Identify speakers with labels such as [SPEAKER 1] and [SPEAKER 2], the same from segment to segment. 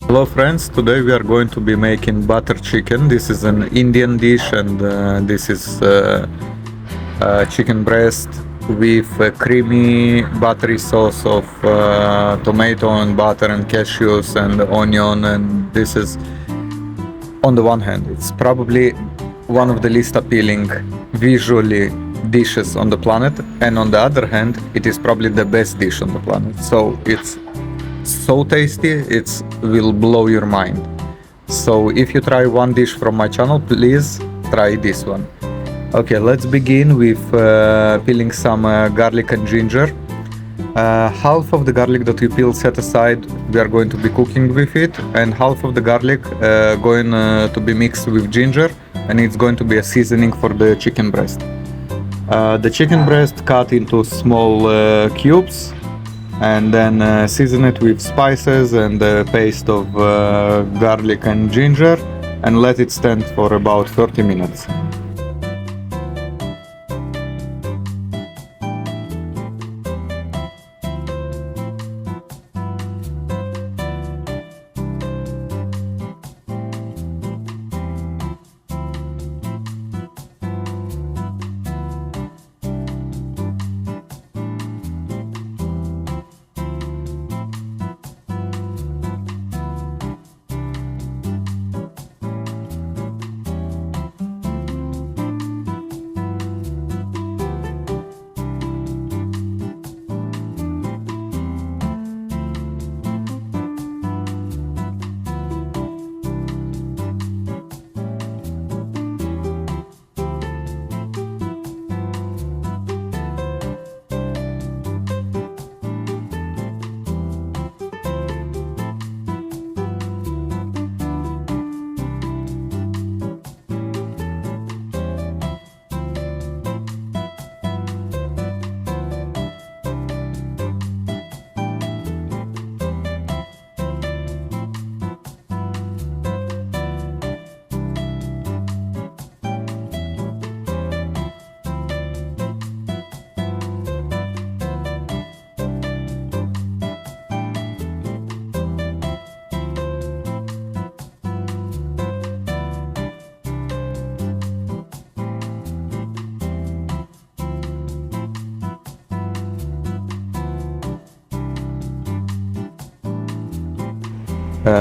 [SPEAKER 1] Hello friends, today we are going to be making butter chicken. This is an Indian dish and this is chicken breast with a creamy buttery sauce of tomato and butter and cashews and onion, and this is, on the one hand, it's probably one of the least appealing visually dishes on the planet, and on the other hand it is probably the best dish on the planet. So it's so tasty, it will blow your mind. So if you try one dish from my channel, please try this one. Okay, let's begin with peeling some garlic and ginger. Half of the garlic that you peel set aside, we are going to be cooking with it, and half of the garlic going to be mixed with ginger, and it's going to be a seasoning for the chicken breast. The chicken breast cut into small cubes, and then season it with spices and a paste of garlic and ginger, and let it stand for about 30 minutes.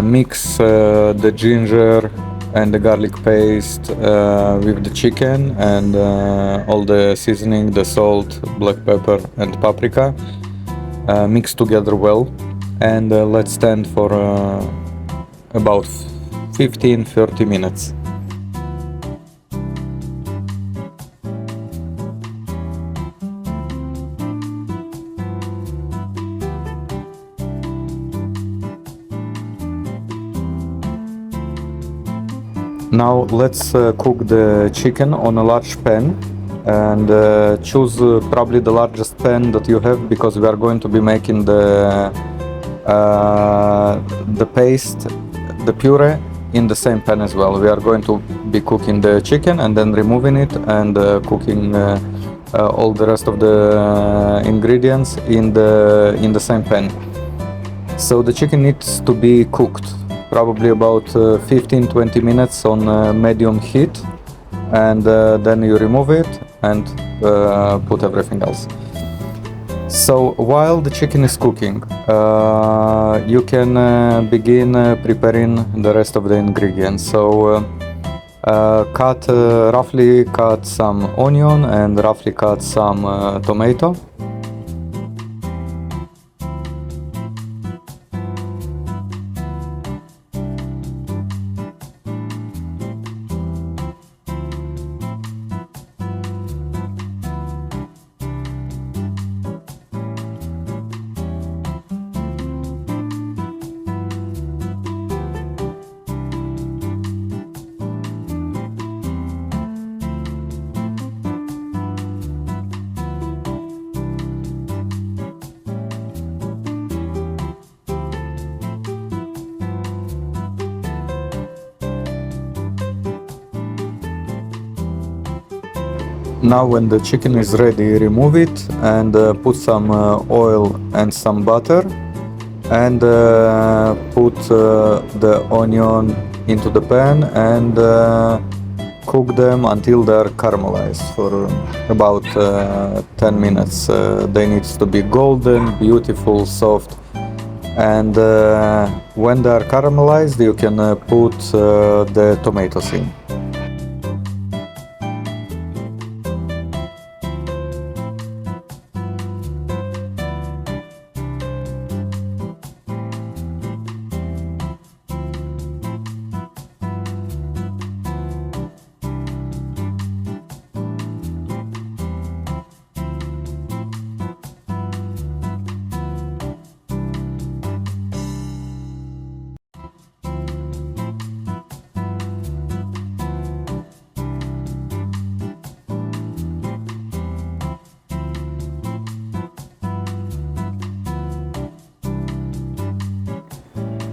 [SPEAKER 1] Mix the ginger and the garlic paste with the chicken and all the seasoning, the salt, black pepper and paprika. Mix together well, and let stand for about 15-30 minutes. Now let's cook the chicken on a large pan, and choose probably the largest pan that you have, because we are going to be making the paste, the puree, in the same pan as well. We are going to be cooking the chicken and then removing it and cooking all the rest of the ingredients in the same pan. So the chicken needs to be cooked probably about 15-20 minutes on medium heat, and then you remove it and put everything else. So while the chicken is cooking, you can begin preparing the rest of the ingredients. So roughly cut some onion and roughly cut some tomato. Now when the chicken is ready, remove it and put some oil and some butter and put the onion into the pan and cook them until they're caramelized for about 10 minutes. They need to be golden, beautiful, soft, and when they're caramelized you can put the tomatoes in.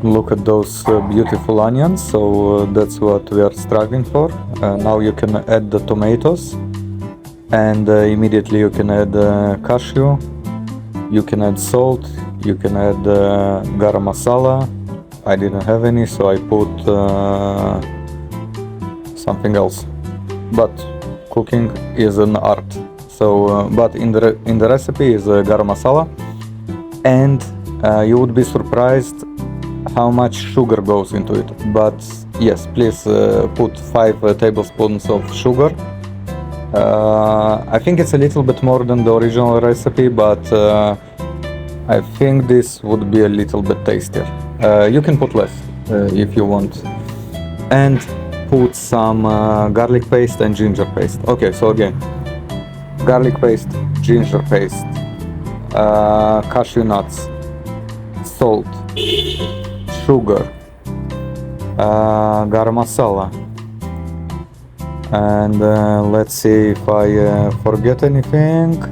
[SPEAKER 1] Look at those beautiful onions, so that's what we are striving for. Now you can add the tomatoes, and immediately you can add cashew, you can add salt, you can add garam masala. I didn't have any, so I put something else. But cooking is an art. So, but in the recipe is garam masala, and you would be surprised how much sugar goes into it. But yes, please put 5 tablespoons of sugar. I think it's a little bit more than the original recipe, but I think this would be a little bit tastier. You can put less if you want. And put some garlic paste and ginger paste. Okay, so again, garlic paste, ginger paste, cashew nuts, salt, sugar, garam masala, and let's see if I forget anything,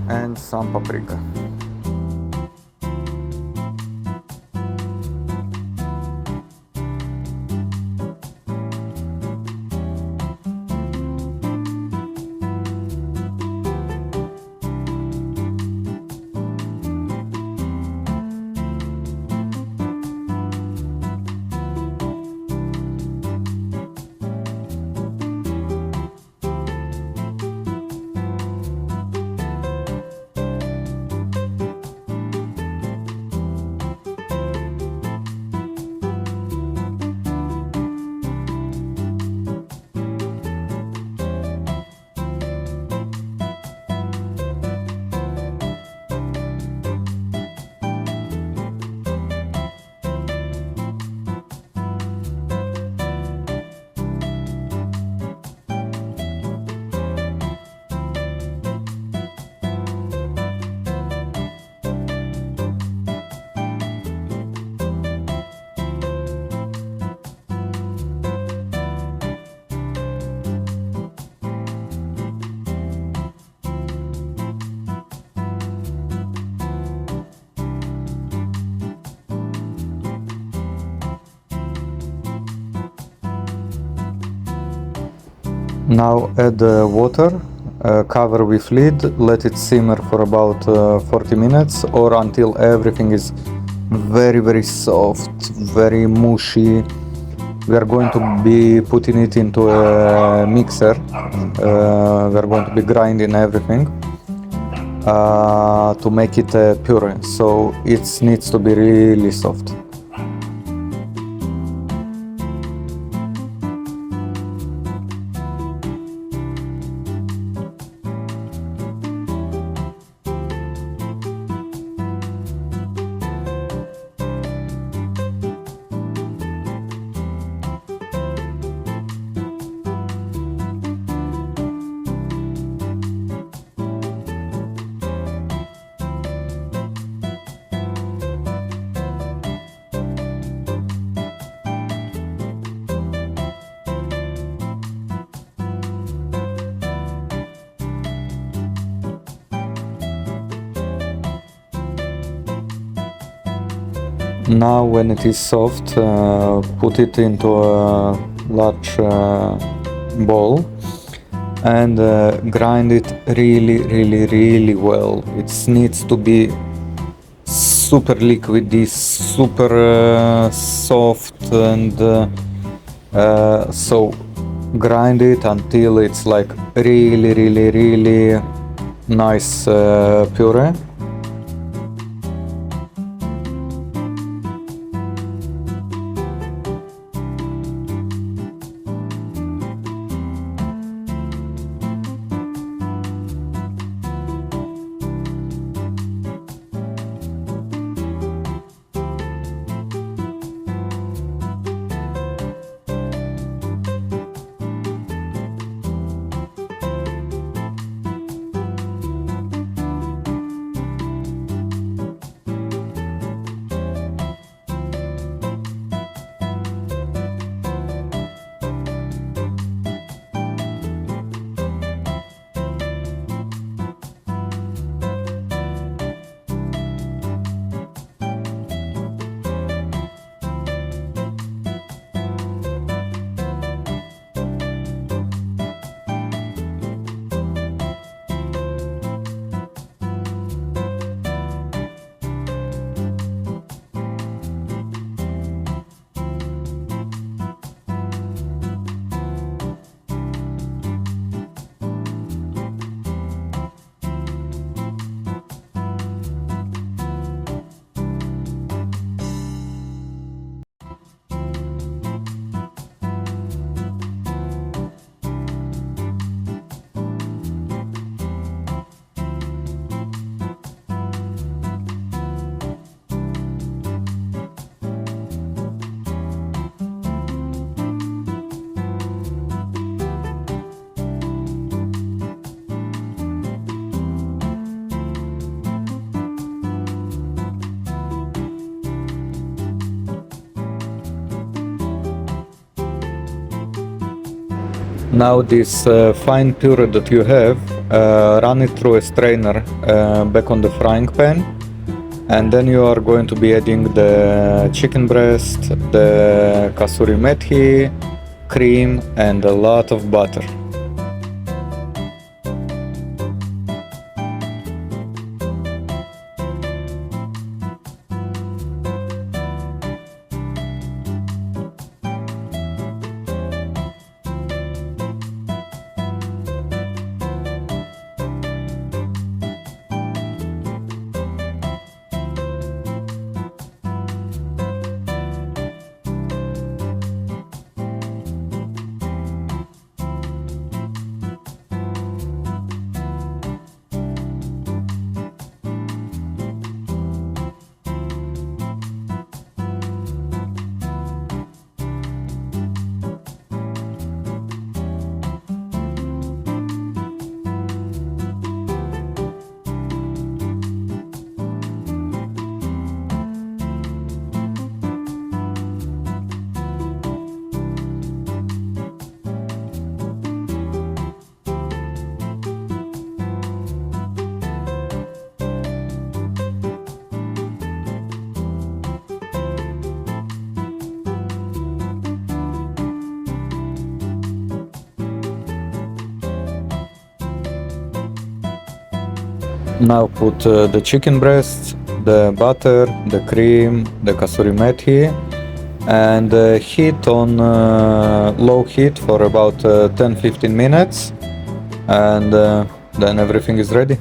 [SPEAKER 1] and some paprika. Now add water, cover with lid, let it simmer for about 40 minutes or until everything is very soft, very mushy. We are going to be putting it into a mixer. We are going to be grinding everything to make it a puree, so it needs to be really soft. Now when it is soft, put it into a large bowl and grind it really well. It needs to be super liquidy, super soft, and so grind it until it's like really nice puree. Now this fine puree that you have, run it through a strainer back on the frying pan, and then you are going to be adding the chicken breast, the Kasoori methi, cream, and a lot of butter. Now put the chicken breasts, the butter, the cream, the Kasoori methi, and heat on low heat for about 10-15 minutes, and then everything is ready.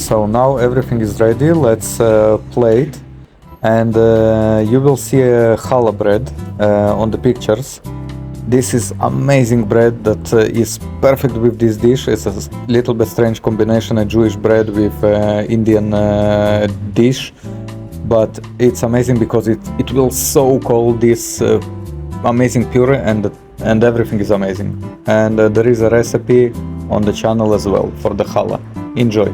[SPEAKER 1] So now everything is ready. Let's plate, and you will see a challah bread on the pictures. This is amazing bread that is perfect with this dish. It's a little bit strange combination, a Jewish bread with Indian dish, but it's amazing because it will soak all this amazing puree, and everything is amazing. And there is a recipe on the channel as well for the challah. Enjoy.